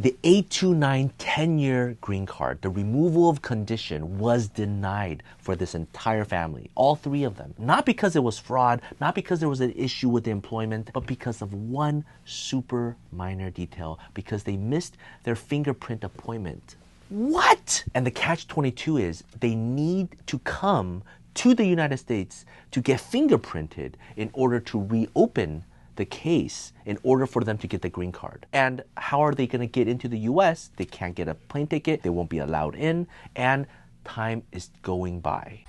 The 829 10-year green card, the removal of condition, was denied for this entire family, all three of them. Not because it was fraud, not because there was an issue with the employment, but because of one super minor detail, because they missed their fingerprint appointment. What? And the catch-22 is they need to come to the United States to get fingerprinted in order to reopen the case in order for them to get the green card. And how are they going to get into the US? They can't get a plane ticket, they won't be allowed in, and time is going by.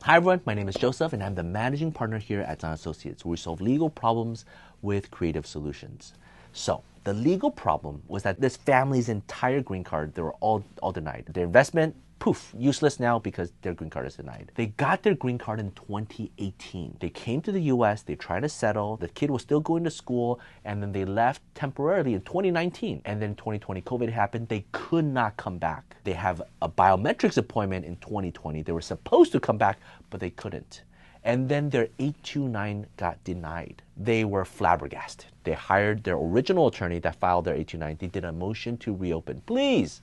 Hi everyone, my name is Joseph and I'm the managing partner here at Tsang and Associates, where we solve legal problems with creative solutions. So, the legal problem was that this family's entire green card, they were all denied. Their investment, poof, useless now because their green card is denied. They got their green card in 2018. They came to the US, they tried to settle, the kid was still going to school, and then they left temporarily in 2019. And then 2020, COVID happened, they could not come back. They have a biometrics appointment in 2020. They were supposed to come back, but they couldn't. And then their 829 got denied. They were flabbergasted. They hired their original attorney that filed their 829. They did a motion to reopen. Please,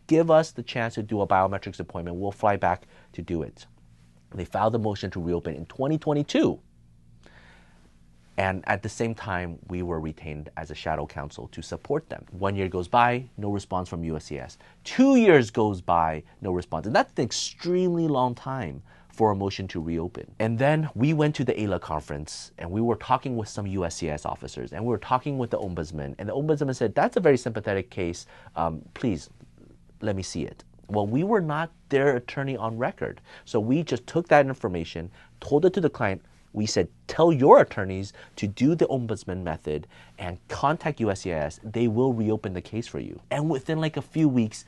give us the chance to do a biometrics appointment. We'll fly back to do it. They filed a motion to reopen in 2022. And at the same time, we were retained as a shadow counsel to support them. 1 year goes by, no response from USCIS. 2 years goes by, no response. And that's an extremely long time for a motion to reopen. And then we went to the AILA conference and we were talking with some USCIS officers and we were talking with the ombudsman. And the ombudsman said, that's a very sympathetic case. Please, let me see it. Well, we were not their attorney on record. So we just took that information, told it to the client. We said, tell your attorneys to do the ombudsman method and contact USCIS. They will reopen the case for you. And within like a few weeks,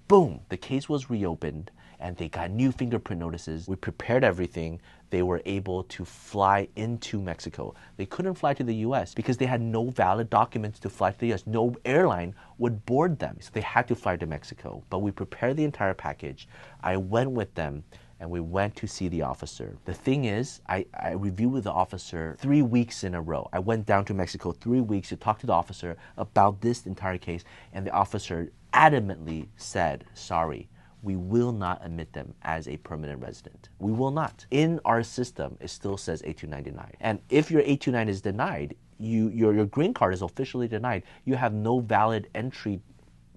boom, the case was reopened and they got new fingerprint notices. We prepared everything. They were able to fly into Mexico. They couldn't fly to the US because they had no valid documents to fly to the US. No airline would board them. So they had to fly to Mexico. But we prepared the entire package. I went with them and we went to see the officer. The thing is, I reviewed with the officer 3 weeks in a row. I went down to Mexico 3 weeks to talk to the officer about this entire case, and the officer adamantly said, sorry, we will not admit them as a permanent resident. We will not. In our system, it still says 829. And if your 829 is denied, your green card is officially denied. You have no valid entry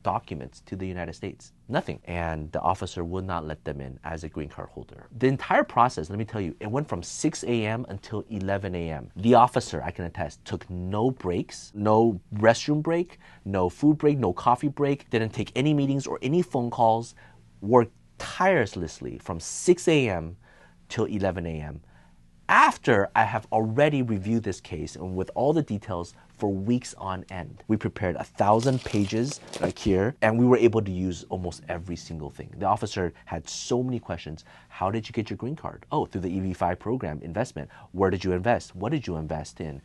documents to the United States. Nothing. And the officer would not let them in as a green card holder. The entire process, let me tell you, it went from 6 a.m. until 11 a.m. The officer, I can attest, took no breaks, no restroom break, no food break, no coffee break, didn't take any meetings or any phone calls, worked tirelessly from 6 a.m. till 11 a.m. after I have already reviewed this case and with all the details for weeks on end. We prepared 1,000 pages like here, and we were able to use almost every single thing. The officer had so many questions. How did you get your green card? Oh, through the EB-5 program, investment. Where did you invest? What did you invest in?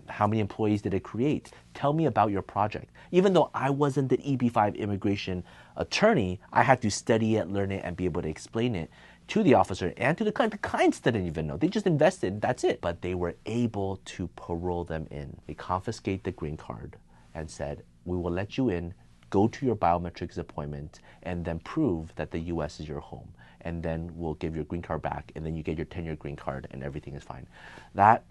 How many employees did it create? Tell me about your project. Even though I wasn't the EB-5 immigration attorney, I had to study it, learn it, and be able to explain it to the officer and to the client. The clients didn't even know. They just invested, that's it. But they were able to parole them in. They confiscate the green card and said, we will let you in, go to your biometrics appointment, and then prove that the US is your home. And then we'll give your green card back, and then you get your 10-year green card and everything is fine. That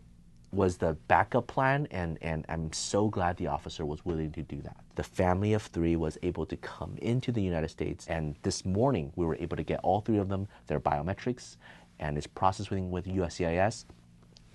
was the backup plan, and I'm so glad the officer was willing to do that. The family of 3 was able to come into the United States, and this morning we were able to get all 3 of them their biometrics, and it's processing with USCIS.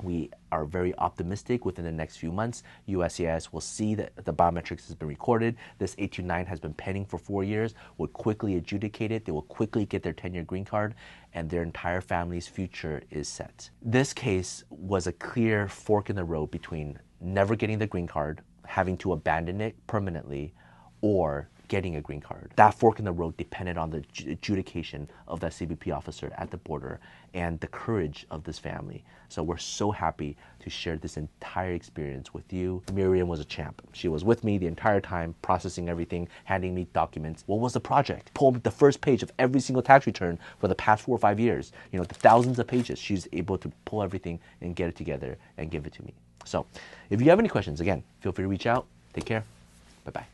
We are very optimistic within the next few months. USCIS will see that the biometrics has been recorded. This 829 has been pending for 4 years. Will quickly adjudicate it. They will quickly get their 10-year green card, and their entire family's future is set. This case was a clear fork in the road between never getting the green card, having to abandon it permanently, or getting a green card. That fork in the road depended on the adjudication of that CBP officer at the border and the courage of this family. So we're so happy to share this entire experience with you. Miriam was a champ. She was with me the entire time, processing everything, handing me documents. What was the project? Pulled the first page of every single tax return for the past 4 or 5 years. You know, the thousands of pages. She's able to pull everything and get it together and give it to me. So if you have any questions, again, feel free to reach out. Take care. Bye-bye.